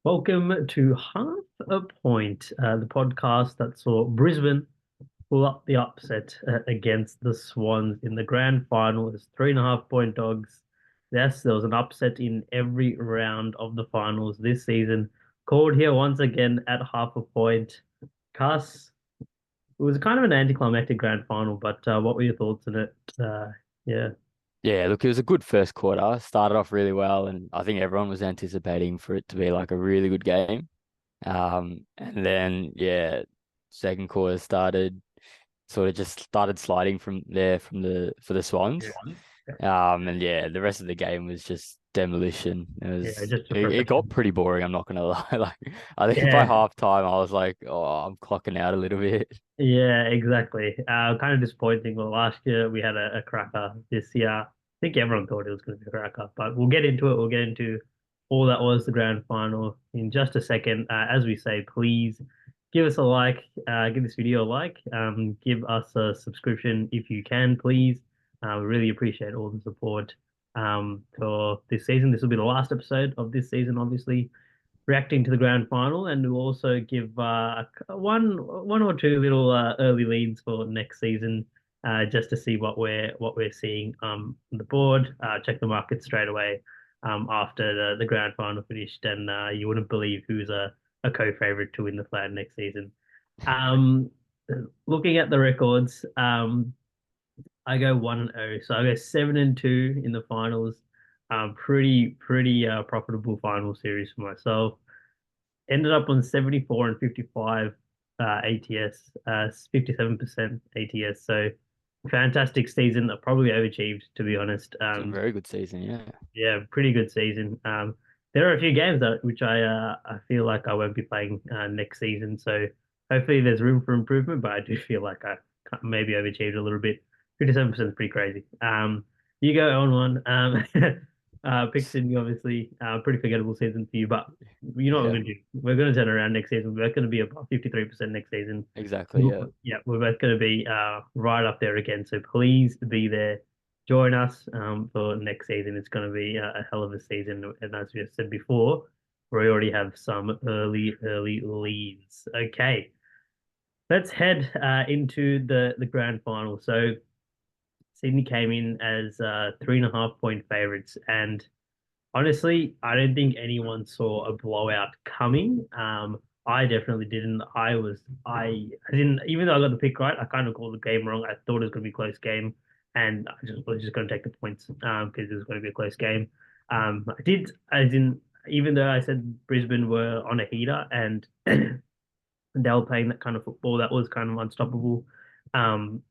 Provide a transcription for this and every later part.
Welcome to Half a Point, the podcast that saw Brisbane pull up the upset against the Swans in the grand final as 3.5 point dogs. Yes, there was an upset in every round of the finals this season. Called here once again at half a point. Cuss, it was kind of an anticlimactic grand final, but what were your thoughts on it? Yeah. Yeah, look, it was a good first quarter. Started off really well, and I think everyone was anticipating for it to be like a really good game. And then second quarter started sort of just started sliding from there from the Yeah. Swans. And yeah, the rest of the game was just demolition. Yeah, just to It preface. got pretty boring, I'm not gonna lie. Like I think by Yeah, half time I was like, oh, I'm clocking out a little bit. yeah, exactly. Kind of disappointing. Well, last year we had a cracker. This year, I think everyone thought it was going to be a cracker, but we'll get into it. We'll get into all that was the grand final in just a second. As we say, please give us a like, give this video a like, give us a subscription if you can, please. We really appreciate all the support for this season. This will be the last episode of this season, obviously reacting to the grand final, and we'll also give one or two little early leads for next season, just to see what we're seeing on the board. Check the market straight away after the grand final finished, and you wouldn't believe who's a co-favorite to win the flag next season. Um, Looking at the records, I go 1-0, so I go 7-2 in the finals. Pretty profitable final series for myself. Ended up on 74 and 55 ATS, 57% ATS. So fantastic season. I probably overachieved, to be honest. It's a very good season, yeah. Yeah, pretty good season. There are a few games that which I feel like I won't be playing next season. So hopefully there's room for improvement, but I do feel like I maybe overachieved a little bit. 57% is pretty crazy. You go on one. Pick Sydney, obviously. Pretty forgettable season for you, but you know what we're Yeah, going to do? We're going to turn around next season. We're going to be above 53% next season. exactly. Yeah. Yeah, we're both going to be right up there again. So please be there. Join us for next season. It's going to be a hell of a season. And as we have said before, we already have some early leads. Okay, let's head into the grand final. So Sydney came in as 3.5 point favorites, and honestly, I don't think anyone saw a blowout coming. I definitely didn't. I didn't, even though I got the pick right, I kind of called the game wrong. I thought it was going to be a close game, and I just was just going to take the points because it was going to be a close game. I didn't, even though I said Brisbane were on a heater and they were playing that kind of football that was kind of unstoppable. Um,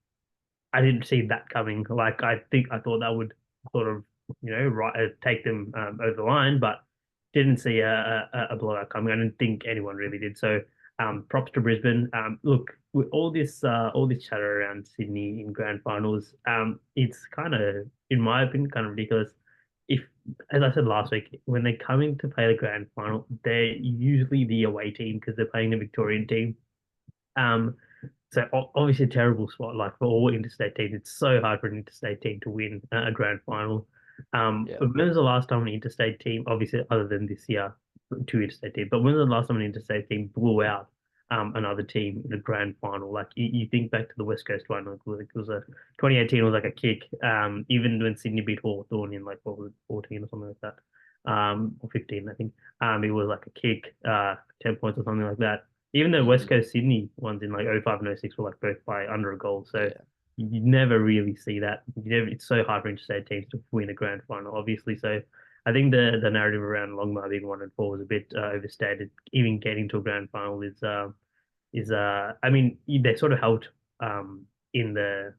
I didn't see that coming. Like I thought that would sort of right take them over the line, but didn't see a blowout coming. I didn't think anyone really did. So props to Brisbane. Look, with all this chatter around Sydney in grand finals, it's kind of, in my opinion, kind of ridiculous. If, as I said last week, when they come in to play the grand final, they're usually the away team because they're playing the Victorian team. Um, so obviously a terrible spot, like for all interstate teams. It's so hard for an interstate team to win a grand final. Yeah. But when was the last time an interstate team, obviously other than this year, two interstate teams, but when was the last time an interstate team blew out another team in a grand final? Like you think back to the West Coast one, like it was a 2018 was like a kick. Even when Sydney beat Hawthorn in like what was it, 14 or something like that. Or 15, I think. It was like a kick, 10 points or something like that. Even though West Mm, Coast Sydney ones in like '05 and '06 were like both by under a goal. So yeah. you never really see that. It's so hard for interstate teams to win a grand final, obviously. So I think the narrative around Longmire being 1-4 was a bit overstated. Even getting to a grand final is I mean they sort of helped um in the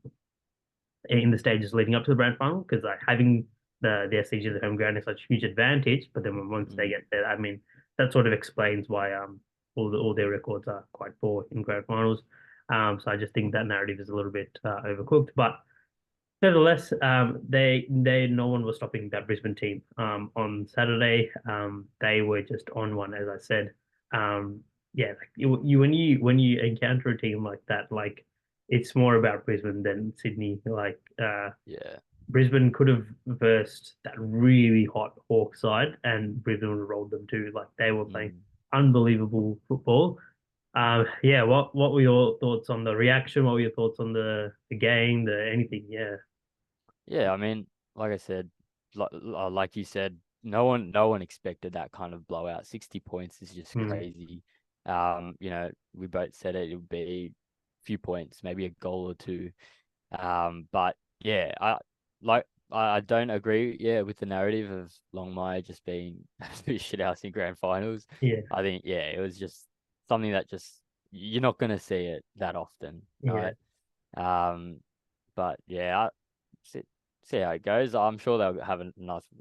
stages leading up to the grand final because like having the SCG as a home ground is such a huge advantage. But then once they Mm, get there, I mean that sort of explains why all their records are quite poor in grand finals. So I just think that narrative is a little bit overcooked. But nevertheless, they no one was stopping that Brisbane team on Saturday. They were just on one, as I said. Yeah, like you when you encounter a team like that, like it's more about Brisbane than Sydney. yeah. Brisbane could have versed that really hot Hawk side, and Brisbane would have rolled them too. Like they were playing Mm. unbelievable football. Yeah. What were your thoughts on the reaction? What were your thoughts on the game? The anything? Yeah. Yeah, I mean, like I said, like you said, no one expected that kind of blowout. 60 points is just Mm, crazy. We both said it would be a few points, maybe a goal or two. But yeah, I don't agree, yeah, with the narrative of Longmire just being absolute shithouse in grand finals. yeah. I think, yeah, it was just something that just you're not gonna see it that often, Yeah. right? Um, but yeah, see, see how it goes. I'm sure they'll have a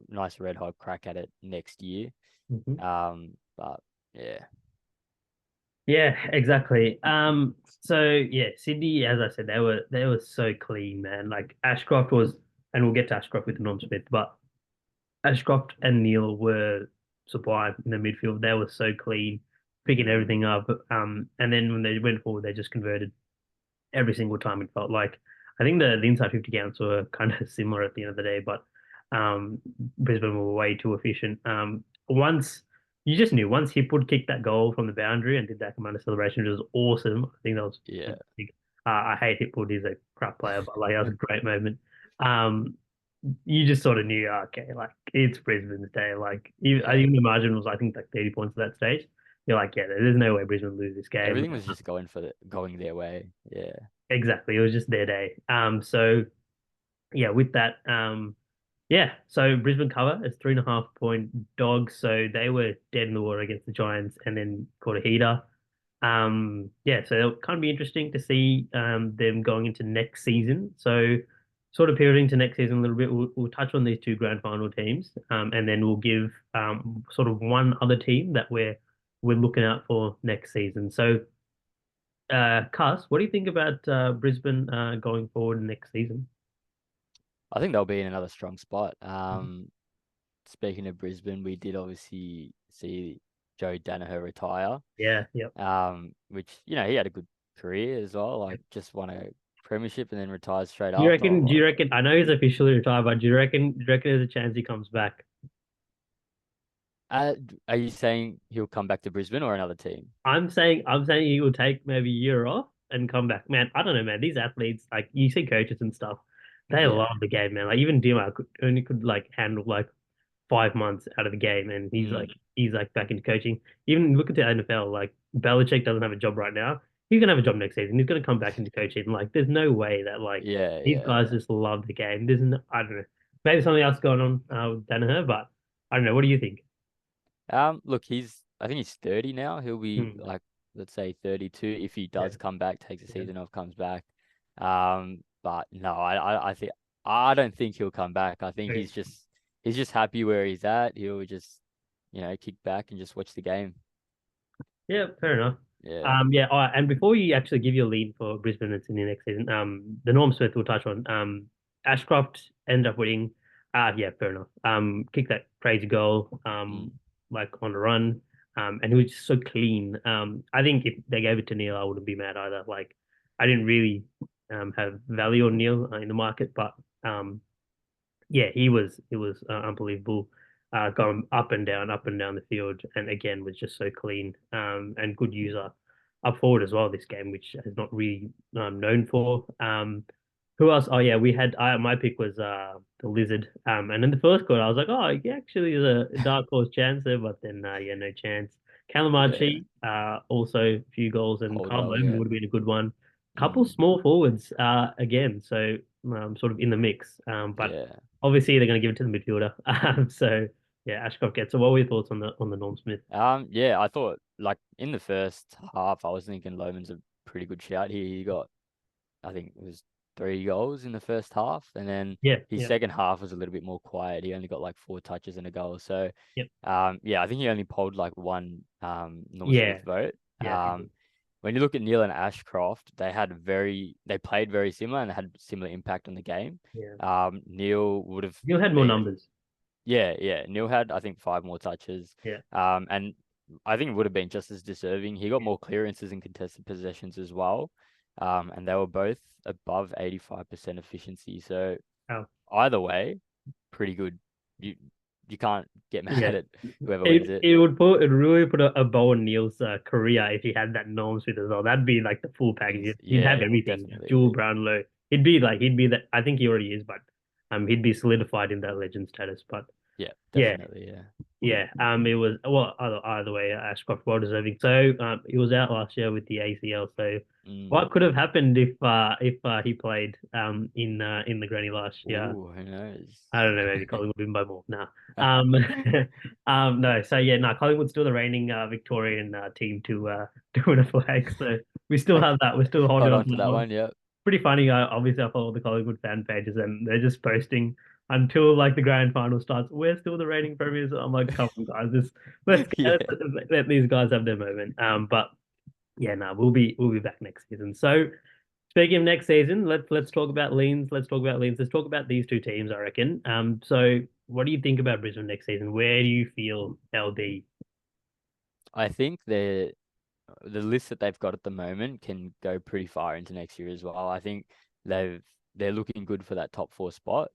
nice red hot crack at it next year. Mhm. But yeah, Yeah, exactly. So yeah, Sydney, as I said, they were so clean, man. Like Ashcroft was, and we'll get to Ashcroft with the Norm Smith, but Ashcroft and Neil were sublime in the midfield. They were so clean, picking everything up. And then when they went forward, they just converted every single time. It felt like I think the inside 50 counts were kind of similar at the end of the day, but Brisbane were way too efficient. Once you just knew once Hipwood kicked that goal from the boundary and did that kind of celebration, which was awesome. I think that was yeah, fantastic. I hate Hipwood; he's a crap player, but like that was a great moment. Um, you just sort of knew, okay, like it's Brisbane's day. Like I yeah. think the margin was, I think, like 30 points at that stage. You're like, yeah, there's no way Brisbane lose this game. Everything was just going their way. Yeah. Exactly. It was just their day. So yeah, with that, yeah. So Brisbane cover is 3.5 point dogs. So they were dead in the water against the Giants and then caught a heater. Yeah, so it'll kind of be interesting to see them going into next season. So sort of pivoting to next season a little bit, we'll touch on these two grand final teams, and then we'll give sort of one other team that we're looking out for next season. So Cuz, what do you think about Brisbane going forward next season? I think they'll be in another strong spot. Speaking of Brisbane, we did obviously see Joe Danaher retire. Yeah, yep. Which, he had a good career as well, like just won a premiership and then retired straight Do you after. reckon? Do you reckon? I know he's officially retired, but do you reckon there's a chance he comes back? Are you saying he'll come back to Brisbane or another team? I'm saying he will take maybe a year off and come back. Man, I don't know, man. These athletes, like you see coaches and stuff, they Yeah. love the game, man. Like even Dima could like handle like 5 months out of the game, and Mm. he's like back into coaching. Even look at the NFL, like Belichick doesn't have a job right now. He's gonna have a job next season. He's gonna come back into coaching. Like, there's no way that like Yeah, these yeah. guys just love the game. There's no, I don't know. Maybe something else going on with Danaher, but I don't know. What do you think? Look, I think he's 30 now. He'll be Hmm. like, let's say 32 if he Yeah, does come back, takes a yeah. season off, comes back. But no, I don't think he'll come back. I think Okay. he's just happy where he's at. He'll just, kick back and just watch the game. Yeah, fair enough. Yeah. Yeah, all right, and before you actually give your lead for Brisbane and Sydney next season, the Norm Smith we'll touch on. Ashcroft ended up winning. Yeah, fair enough. Kicked that crazy goal, Mm. like on the run. And he was just so clean. I think if they gave it to Neil, I wouldn't be mad either. Like, I didn't really have value on Neil in the market, but yeah, he was unbelievable, going up and down the field, and again was just so clean, and good user up forward as well. This game, which is not really known for. Who else? Oh yeah, we had my pick was the Lizard, and in the first quarter I was like, oh, yeah, actually there's a dark horse chance there, but then yeah, no chance. Yeah. Calamachi, also a few goals, and Carl Caldwell, Bowman yeah. would have been a good one. Couple Mm. small forwards again, so sort of in the mix. But Yeah. obviously they're going to give it to the midfielder. So yeah, Ashcroft gets. So what were your thoughts on the Norm Smith? Yeah, I thought like in the first half, I was thinking Loman's a pretty good shout here. He got, I think it was 3 goals in the first half, and then Yeah, his yeah, second half was a little bit more quiet. He only got like 4 touches and a goal. So, yep, yeah, I think he only polled like one Norm Smith yeah, vote. yeah, he did. When you look at Neil and Ashcroft, they played very similar and had similar impact on the game. Yeah. Neil would have Neil had more been numbers. Yeah, yeah. Neil had, I think, 5 more touches. Yeah, And I think it would have been just as deserving. He got more clearances and contested possessions as well. And they were both above 85% efficiency. So Oh, Either way, pretty good. You you can't get yeah. mad at whoever wins It it. it would put it really put a bow on Neil's career if he had that Norms with as well. That'd be like the full package. He'd have Yeah, everything. definitely. Dual Brownlow. He'd be that. I think he already is, but he'd be solidified in that legend status. But Yeah, yeah, definitely. Yeah. yeah. It was well either way. Ashcroft well deserving. So he was out last year with the ACL. So Mm. what could have happened if he played in the granny last year? Ooh, who knows? I don't know, maybe Collingwood win by more. No. Um, no. So yeah, no, Collingwood's still the reigning Victorian team to win a flag. So we still have that. We're still holding Hold on on to to that that one. one. Yep. Pretty funny. Obviously, I follow the Collingwood fan pages, and they're just posting until like the grand final starts. We're still the reigning premiers. I'm like, come on, guys, Yeah. let these guys have their moment. But yeah, no, we'll be back next season. So speaking of next season, let's talk about leans. Let's talk about leans. Let's talk about these two teams, I reckon. So what do you think about Brisbane next season? Where do you feel they'll be? I think the list that they've got at the moment can go pretty far into next year as well. I think they've they're looking good for that top four spot.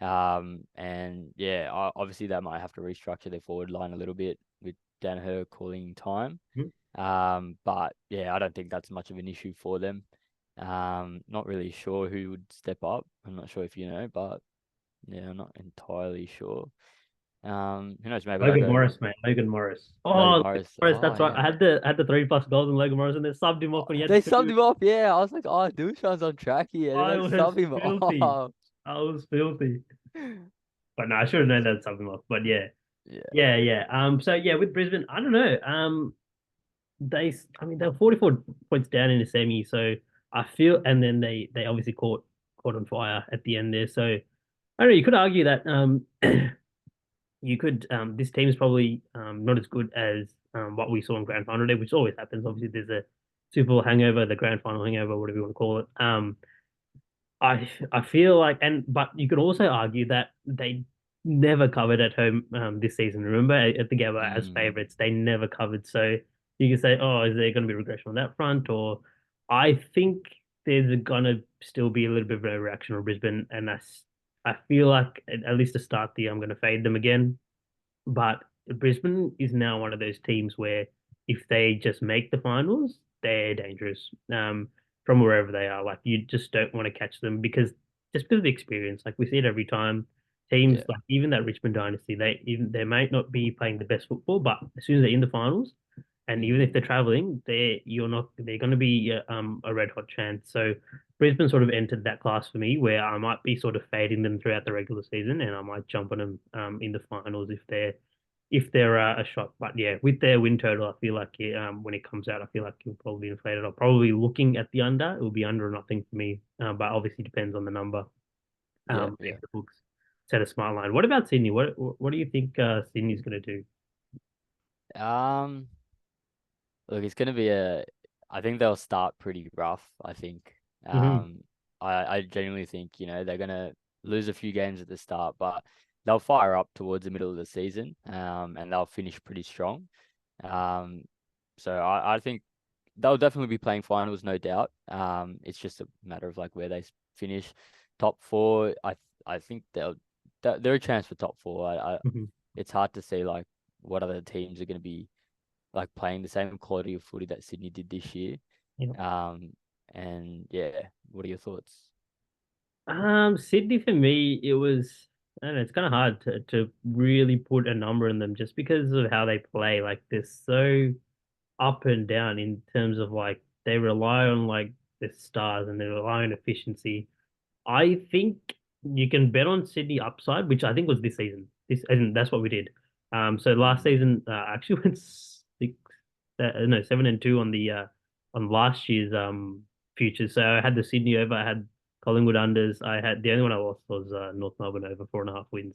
And yeah, obviously they might have to restructure their forward line a little bit with Danaher calling time. Hmm? But yeah, I don't think that's much of an issue for them. Not really sure who would step up. I'm not sure if you know, but yeah, I'm not entirely sure. Who knows? Maybe like Logan a Morris, man. Logan Morris. Logan Oh, Logan Morris. Morris, Oh that's right. yeah, I had the 3+ goals in Logan Morris, and they subbed him off when he had they subbed two. him off. Yeah, I was like, oh, Dushan's on track here. They I don't was sub him filthy. off. I was filthy. But no, I should have known that sub him off. But yeah, Yeah, yeah, yeah. So yeah, with Brisbane, I don't know. I mean, they were 44 points down in the semi, so I feel, and then they obviously caught on fire at the end there. So I don't know. You could argue that you could this team is probably not as good as what we saw in grand final day, which always happens. Obviously, there's a Super Bowl hangover, the grand final hangover, whatever you want to call it. I feel like, and but you could also argue that they never covered at home this season. Remember at the Gabba as mm, favourites, they never covered. So you can say, oh, is there going to be regression on that front? Or I think there's going to still be a little bit of a reaction on Brisbane, and I feel like at least to start the year, I'm going to fade them again. But Brisbane is now one of those teams where if they just make the finals, they're dangerous. From wherever they are, like you just don't want to catch them because of the experience. Like we see it every time. Teams yeah, like even that Richmond dynasty, they might not be playing the best football, but as soon as they're in the finals, and even if mm, they're traveling, they're going to be a red hot chance. So Brisbane sort of entered that class for me, where I might be sort of fading them throughout the regular season, and I might jump on them in the finals if they're a shot. But yeah, with their win total, I feel like when it comes out, I feel like you'll probably inflate it. I'm probably looking at the under. It will be under or nothing for me, but obviously depends on the number. yeah, If yeah. the books set a smart line. What about Sydney? What do you think Sydney's going to do? Um, Look, it's gonna be a. I think they'll start pretty rough. I think. Hmm. Um, I genuinely think they're gonna lose a few games at the start, but they'll fire up towards the middle of the season. And they'll finish pretty strong. Um, so I think they'll definitely be playing finals, no doubt. It's just a matter of like where they finish. Top four, I think they're a chance for top four. Hmm. It's hard to see like what other teams are going to be like playing the same quality of footy that Sydney did this year. Yeah. Um, and yeah, what are your thoughts? Sydney for me, it was. I don't know. It's kind of hard to really put a number in them just because of how they play. Like they're so up and down in terms of like they rely on like the stars and they rely on efficiency. I think you can bet on Sydney upside, which I think was this season. This and that's what we did. So last Mm, season actually went six, no 7-2 on last year's futures. So I had the Sydney over, I had Collingwood unders. I had the only one I lost was North Melbourne over 4.5 wins.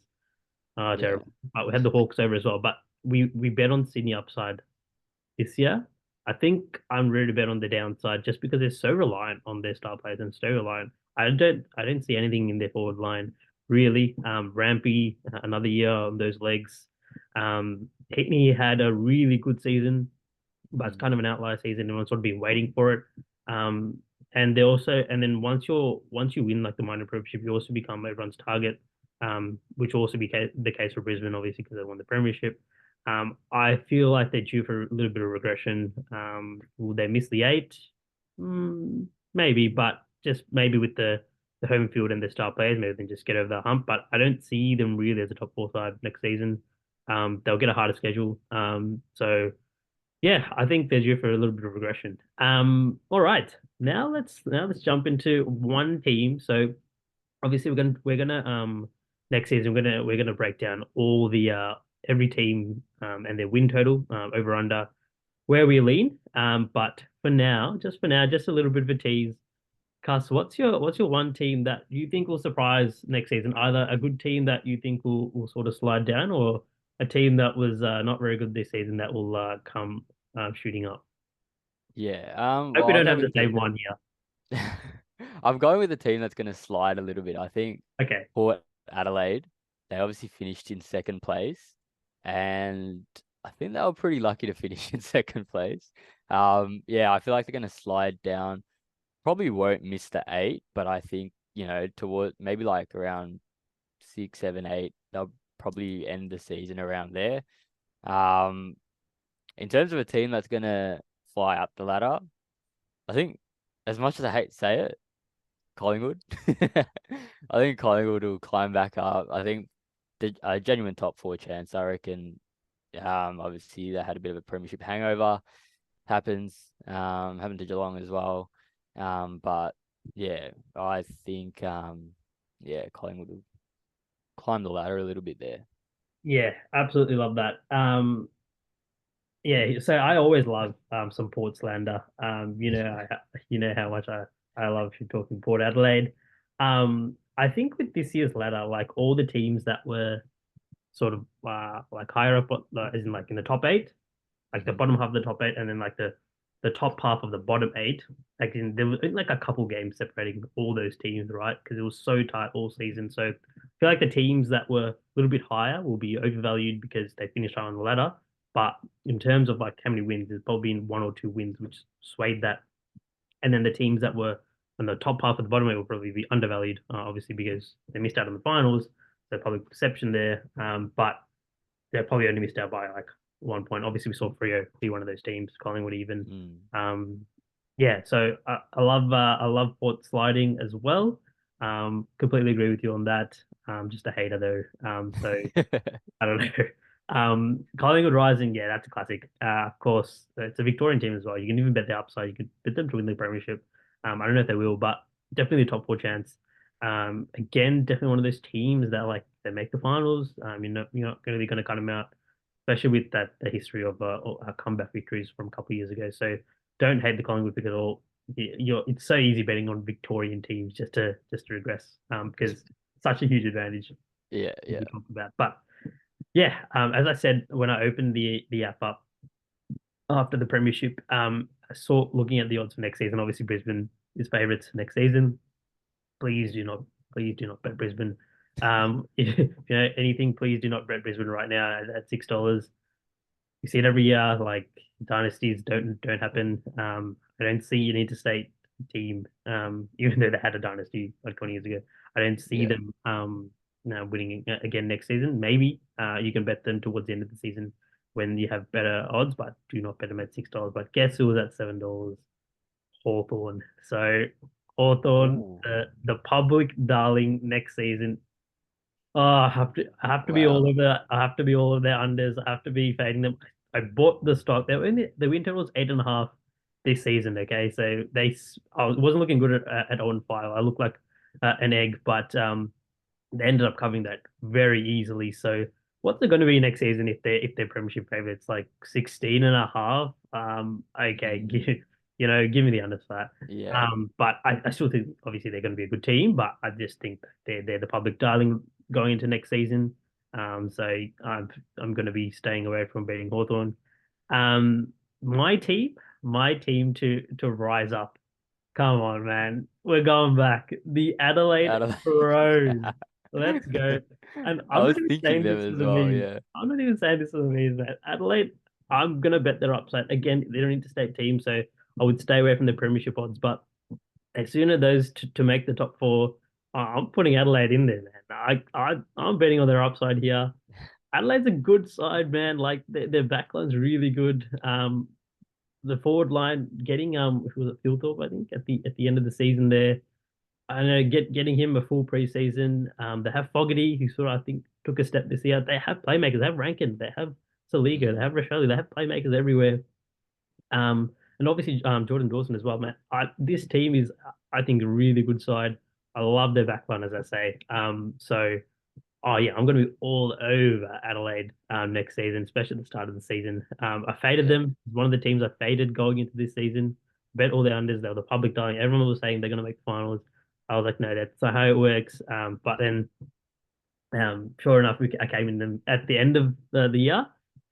yeah. Terrible. But we had the Hawks over as well. But we bet on Sydney upside this year. I think I'm ready to bet on the downside just because they're so reliant on their star players and so reliant. I don't see anything in their forward line really. Rampy another year on those legs. Hickney had a really good season, but it's Mm, kind of an outlier season. Everyone's sort of been waiting for it. Um, and they also and then once you win like the minor premiership, you also become everyone's target, which will also be the case for Brisbane, obviously because they won the premiership. I feel like they're due for a little bit of regression. Will they miss the eight? Maybe, but just maybe with the home field and the star players, maybe they can just get over the hump. But I don't see them really as a top four side next season. They'll get a harder schedule. So yeah, I think they're due for a little bit of regression. All right, now let's jump into one team. So obviously we're gonna next season we're gonna break down all the every team and their win total over under where we lean. But for now, just a little bit of a tease. Cus, what's your one team that you think will surprise next season? Either a good team that you think will sort of slide down, or a team that was not very good this season that will come shooting up. Yeah. Hope Well, we I'll don't go have the with same the. one here. I'm going with the team that's going to slide a little bit. I think Okay. Port Adelaide. They obviously finished in second place, and I think they were pretty lucky to finish in second place. Yeah, I feel like they're going to slide down. Probably won't miss the eight, but I think toward maybe like around 6, 7, 8, they'll probably end the season around there. Um, in terms of a team that's going to fly up the ladder, I think as much as I hate to say it, Collingwood. I think Collingwood will climb back up. I think the a genuine top four chance. I reckon. Obviously they had a bit of a premiership hangover. Happens. Happened to Geelong as well. But yeah, I think yeah, Collingwood will climb the ladder a little bit there. Yeah, absolutely love that. Yeah, so I always love some Port slander. You know how much I love you talking Port Adelaide. I think with this year's ladder, like all the teams that were sort of like higher up, as in like in the top eight, like the Hmm. bottom half of the top eight, and then like the top half of the bottom eight. Like there was like a couple games separating all those teams, right? Because it was so tight all season. So I feel like the teams that were a little bit higher will be overvalued because they finished high on the ladder. But in terms of like how many wins, there's probably been one or two wins which swayed that. And then the teams that were on the top half of the bottom eight will probably be undervalued, obviously because they missed out on the finals. So public perception there. But they probably only missed out by like 1 point. Obviously, we saw Frio be one of those teams. Collingwood even. Mm. Um, yeah, so I love Port sliding as well. Completely agree with you on that. Just a hater though. So I don't know. Collingwood Rising, yeah, that's a classic. Of course, it's a Victorian team as well. You can even bet the upside. You could bet them to win the premiership. I don't know if they will, but definitely a top four chance. Again, definitely one of those teams that like they make the finals. You're not going to be going to cut them out, especially with that the history of comeback victories from a couple of years ago. So don't hate the Collingwood pick at all. It's so easy betting on Victorian teams just to regress because such a huge advantage Yeah, as yeah. we talked about. But yeah, as I said when I opened the app up after the premiership, I saw looking at the odds for next season. Obviously, Brisbane is favourites next season. Please do not, please do not bet Brisbane. If you know anything, please do not bet Brisbane right now at $6. You see it every year. Like dynasties don't happen. I don't see an interstate team, even though they had a dynasty like 20 years ago. I don't see Yeah. them now winning again next season. Maybe you can bet them towards the end of the season when you have better odds, but do not bet them at $6. But guess who was at $7? Hawthorn. So Hawthorn, Ooh. the public darling next season. Oh, I have to be all Wow. of that. I have to be all of their unders. I have to be fading them. I bought the stock. They were in the win total was 8.5 this season. Okay, so I wasn't looking good at on file. I looked like an egg, but they ended up covering that very easily. So what's it going to be next season if they're premiership favorites like 16.5? Okay, Mm. give me the unders for that. Yeah. But I still think obviously they're going to be a good team, but I just think that they're the public darling going into next season. So I'm going to be staying away from betting Hawthorn. Um, my team to rise up. Come on, man. We're going back. The Adelaide Out of Crows. Let's go. And I I'm not was even thinking saying them this as as a well, meme. yeah. I'm not even saying this as a meme, man. Adelaide, I'm gonna bet their upside. Again, they're an interstate team, so I would stay away from the premiership odds. But as soon as those to make the top four, I'm putting Adelaide in there, man. I'm betting on their upside here. Adelaide's a good side, man. Like their backline's really good. The forward line getting who was it, Philthorpe, I think, at the end of the season there. I know getting him a full preseason. They have Fogarty, who sort of I think took a step this year. They have playmakers. They have Rankin. They have Saliga. They Mm, have Rochelle. They have playmakers everywhere. And obviously Jordan Dawson as well, man. This team is, I think, a really good side. I love their backline, as I say. So oh yeah, I'm going to be all over Adelaide next season, especially at the start of the season. I faded yeah. them. One of the teams I faded going into this season. Bet all the unders. They were the public darling. Everyone was saying they're going to make finals. I was like, no, that's not how it works. But then sure enough, I came in them at the end of the year,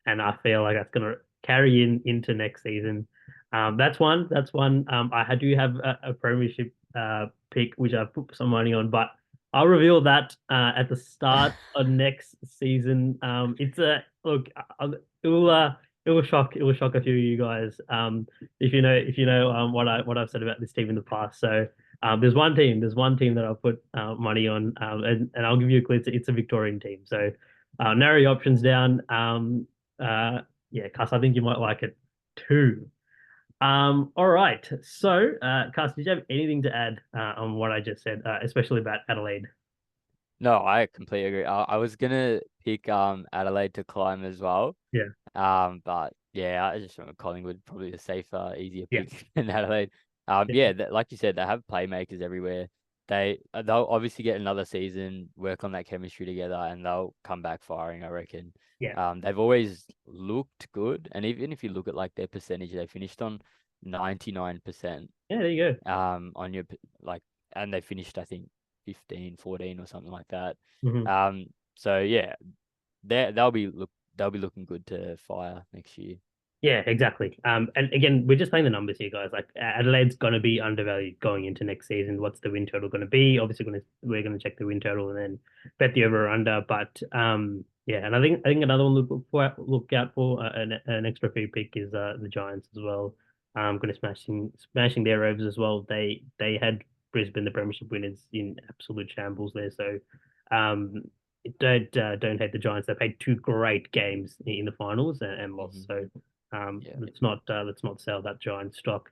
and I feel like that's going to carry into next season. That's one. That's one. Do have a premiership pick, which I put some money on, but I'll reveal that at the start of next season. It's a look. It will. It will shock a few of you guys. If you know what I've said about this team in the past. So there's one team that I'll put money on, and I'll give you a clue. It's a Victorian team. So narrow your options down. Yeah, Cuss, I think you might like it too. All right. So, Cuss, did you have anything to add on what I just said, especially about Adelaide? No, I completely agree. I was gonna pick Adelaide to climb as well. Yeah, But yeah, I just went with Collingwood, probably a safer, easier yeah, pick than Adelaide. yeah, Yeah, like you said, they have playmakers everywhere. They'll obviously get another season, work on that chemistry together, and they'll come back firing, I reckon. yeah. They've always looked good, and even if you look at like their percentage, they finished on 99%. Yeah, there you go. On your like, and they finished I think 15, 14 or something like that. Mhm. Um, so yeah, they'll be looking good to fire next year. Yeah, exactly. And again, we're just playing the numbers here, guys. Like Adelaide's going to be undervalued going into next season. What's the win total going to be? Obviously, we're going to check the win total and then bet the over or under. But yeah, and I think another one look out for an extra free pick is the Giants as well. Going to smashing their overs as well. They had Brisbane the premiership winners in absolute shambles there. So um, don't hate the Giants. They played two great games in the finals and lost. Hmm. So Yeah. let's not sell that giant stock.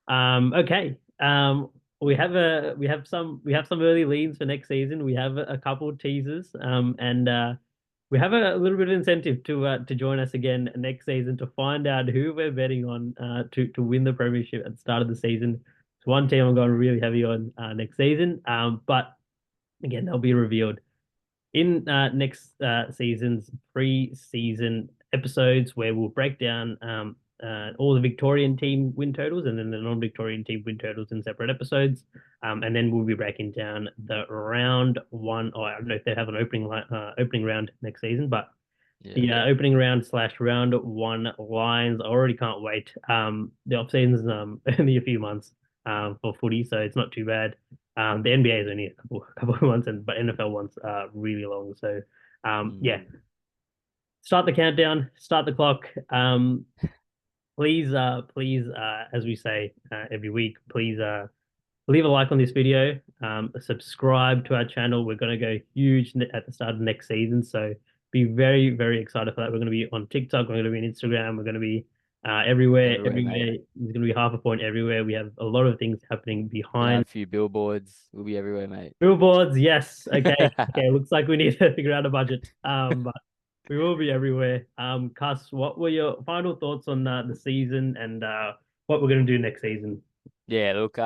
Okay. We have some early leads for next season. We have a couple of teasers. And we have a little bit of incentive to join us again next season to find out who we're betting on to win the premiership at the start of the season. It's one team I'm going really heavy on next season. But again, they'll be revealed in next season's pre-season episodes where we'll break down all the Victorian team win totals and then the non-Victorian team win totals in separate episodes. And then we'll be breaking down the round one, or I don't know if they have an opening round next season, but Yeah. the opening round slash round one lines. I already can't wait. The off season's only a few months for footy, so it's not too bad. The NBA is only couple of months, but NFL ones are really long. So yeah, Mm. start the countdown, start the clock. Please, as we say every week, please leave a like on this video. Subscribe to our channel. We're going to go huge at the start of next season. So be very, very excited for that. We're going to be on TikTok. We're going to be on Instagram. We're going to be everywhere. Everywhere, mate. Everywhere. There's going to be half a point everywhere. We have a lot of things happening Gonna have behind a few billboards. We'll be everywhere, mate. billboards. Yes. Okay. Okay. Looks like we need to figure out a budget. But we will be everywhere. Cuss, what were your final thoughts on the season and what we're going to do next season? Yeah, look,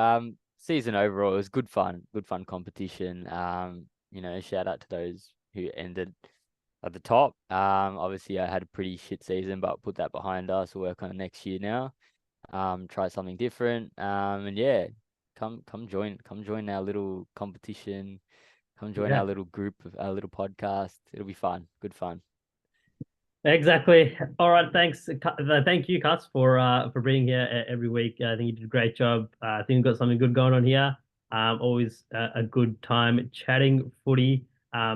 season overall it was good fun competition. Shout out to those who ended at the top. Obviously I had a pretty shit season, but put that behind us. We'll work on it next year now. Try something different. And yeah, come join our little competition. Come join Yeah. our little group, our little podcast. It'll be fun, good fun. Exactly. All right. Thanks. Thank you, Cuss, for being here every week. I think you did a great job. I think we've got something good going on here. Always a good time chatting footy.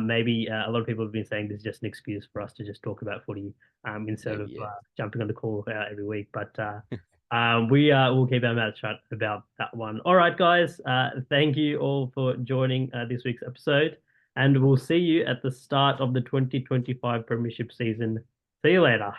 Maybe a lot of people have been saying this is just an excuse for us to just talk about footy instead of Maybe, yeah. jumping on the call every week. But We will keep our mouth shut about that one. All right, guys. Thank you all for joining this week's episode, and we'll see you at the start of the 2025 Premiership season. See you later.